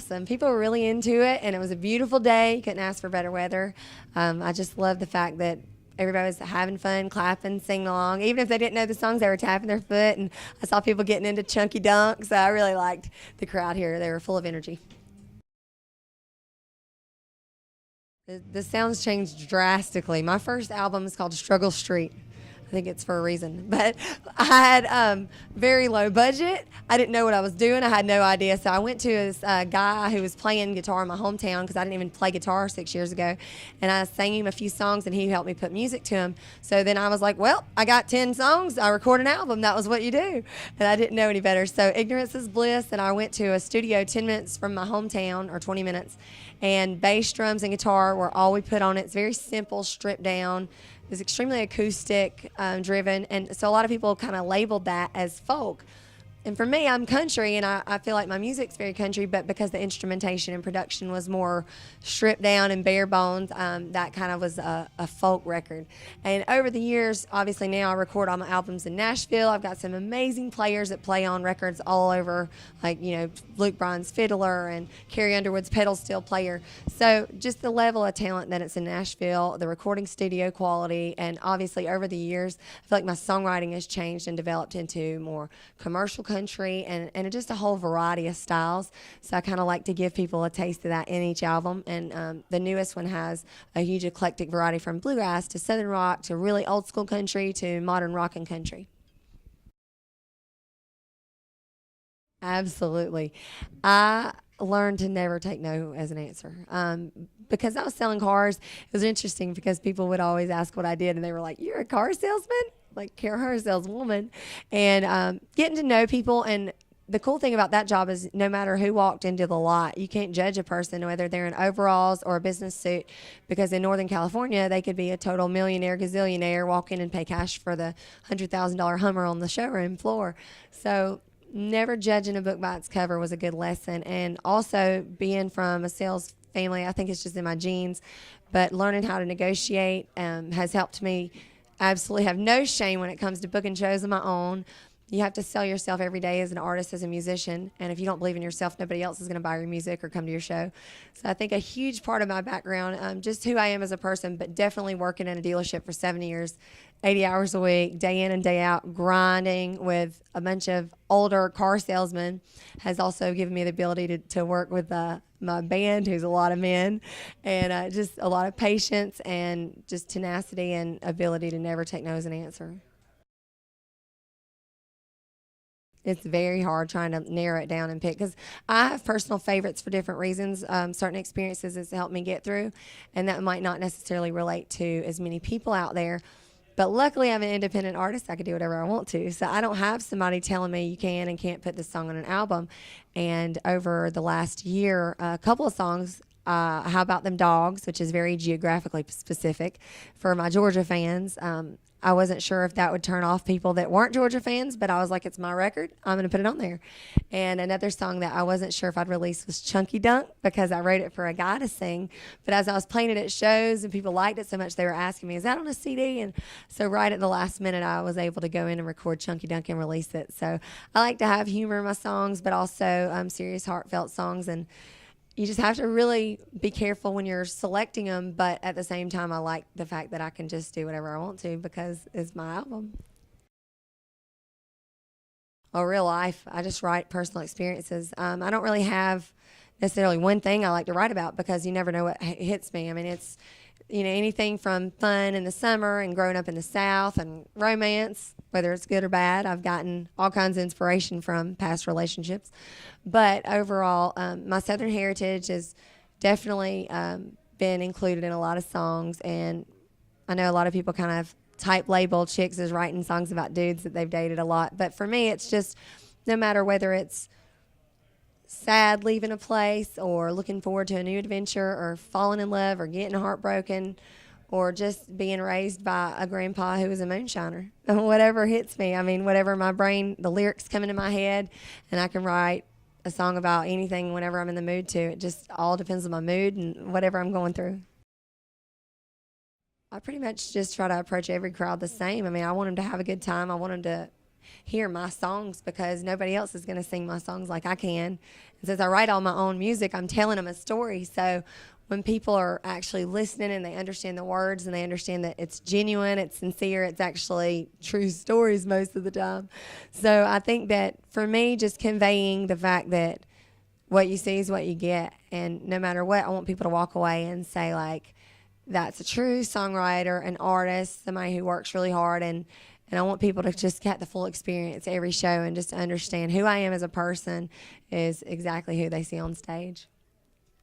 awesome. People were really into it, and it was a beautiful day. You couldn't ask for better weather. I just love the fact that everybody was having fun, clapping, singing along. Even if they didn't know the songs, they were tapping their foot, and I saw people getting into chunky dunks. I really liked the crowd here. They were full of energy. The sounds changed drastically. My first album is called Struggle Street. I think it's for a reason. But I had very low budget. I didn't know what I was doing. I had no idea. So I went to this guy who was playing guitar in my hometown because I didn't even play guitar 6 years ago. And I sang him a few songs, and he helped me put music to him. So then I was like, well, I got 10 songs. I record an album. That was what you do. And I didn't know any better. So ignorance is bliss. And I went to a studio 10 minutes from my hometown, or 20 minutes. And bass, drums, and guitar were all we put on it. It's very simple, stripped down. It was extremely acoustic driven, and so a lot of people kind of labeled that as folk. And for me, I'm country, and I feel like my music's very country, but because the instrumentation and production was more stripped down and bare bones, that kind of was a folk record. And over the years, obviously now I record all my albums in Nashville. I've got some amazing players that play on records all over, like, you know, Luke Bryan's fiddler and Carrie Underwood's pedal steel player. So just the level of talent that it's in Nashville, the recording studio quality, and obviously over the years, I feel like my songwriting has changed and developed into more commercial country and just a whole variety of styles. So I kind of like to give people a taste of that in each album. And the newest one has a huge eclectic variety from bluegrass to southern rock to really old school country to modern rock and country. Absolutely. I learned to never take no as an answer. Because I was selling cars, it was interesting because people would always ask what I did, and they were like, "You're a car salesman?" Like, car saleswoman. And getting to know people. And the cool thing about that job is no matter who walked into the lot, you can't judge a person whether they're in overalls or a business suit, because in Northern California, they could be a total millionaire, gazillionaire, walk in and pay cash for the $100,000 Hummer on the showroom floor. So never judging a book by its cover was a good lesson. And also being from a sales family, I think it's just in my genes, but learning how to negotiate has helped me absolutely have no shame when it comes to booking shows of my own. You have to sell yourself every day as an artist, as a musician, and if you don't believe in yourself, nobody else is going to buy your music or come to your show. So I think a huge part of my background, just who I am as a person, but definitely working in a dealership for 7 years, 80 hours a week, day in and day out, grinding with a bunch of older car salesmen, has also given me the ability to work with my band, who's a lot of men, and just a lot of patience and just tenacity and ability to never take no as an answer. It's very hard trying to narrow it down and pick, because I have personal favorites for different reasons. Certain experiences has helped me get through, and that might not necessarily relate to as many people out there. But luckily, I'm an independent artist. I can do whatever I want to. So I don't have somebody telling me you can and can't put this song on an album. And over the last year, a couple of songs, How About Them Dogs, which is very geographically specific for my Georgia fans. I wasn't sure if that would turn off people that weren't Georgia fans, but I was like, it's my record. I'm going to put it on there. And another song that I wasn't sure if I'd release was Chunky Dunk, because I wrote it for a guy to sing. But as I was playing it at shows and people liked it so much, they were asking me, is that on a CD? And so right at the last minute, I was able to go in and record Chunky Dunk and release it. So I like to have humor in my songs, but also serious, heartfelt songs. And you just have to really be careful when you're selecting them, but at the same time, I like the fact that I can just do whatever I want to because it's my album. Or real life, I just write personal experiences. I don't really have necessarily one thing I like to write about, because you never know what hits me. I mean, it's, anything from fun in the summer and growing up in the South and romance, whether it's good or bad. I've gotten all kinds of inspiration from past relationships. But overall, my Southern heritage has definitely been included in a lot of songs. And I know a lot of people kind of type label chicks as writing songs about dudes that they've dated a lot. But for me, it's just no matter whether it's sad leaving a place or looking forward to a new adventure or falling in love or getting heartbroken or just being raised by a grandpa who was a moonshiner. Whatever hits me. I mean, whatever my brain, the lyrics come into my head, and I can write a song about anything whenever I'm in the mood to. It just all depends on my mood and whatever I'm going through. I pretty much just try to approach every crowd the same. I mean, I want them to have a good time. I want them to hear my songs because nobody else is going to sing my songs like I can. And since I write all my own music, I'm telling them a story. So when people are actually listening and they understand the words and they understand that it's genuine, it's sincere, it's actually true stories most of the time. So I think that for me, just conveying the fact that what you see is what you get. And no matter what, I want people to walk away and say, like, that's a true songwriter, an artist, somebody who works really hard. And I want people to just get the full experience every show and just understand who I am as a person is exactly who they see on stage.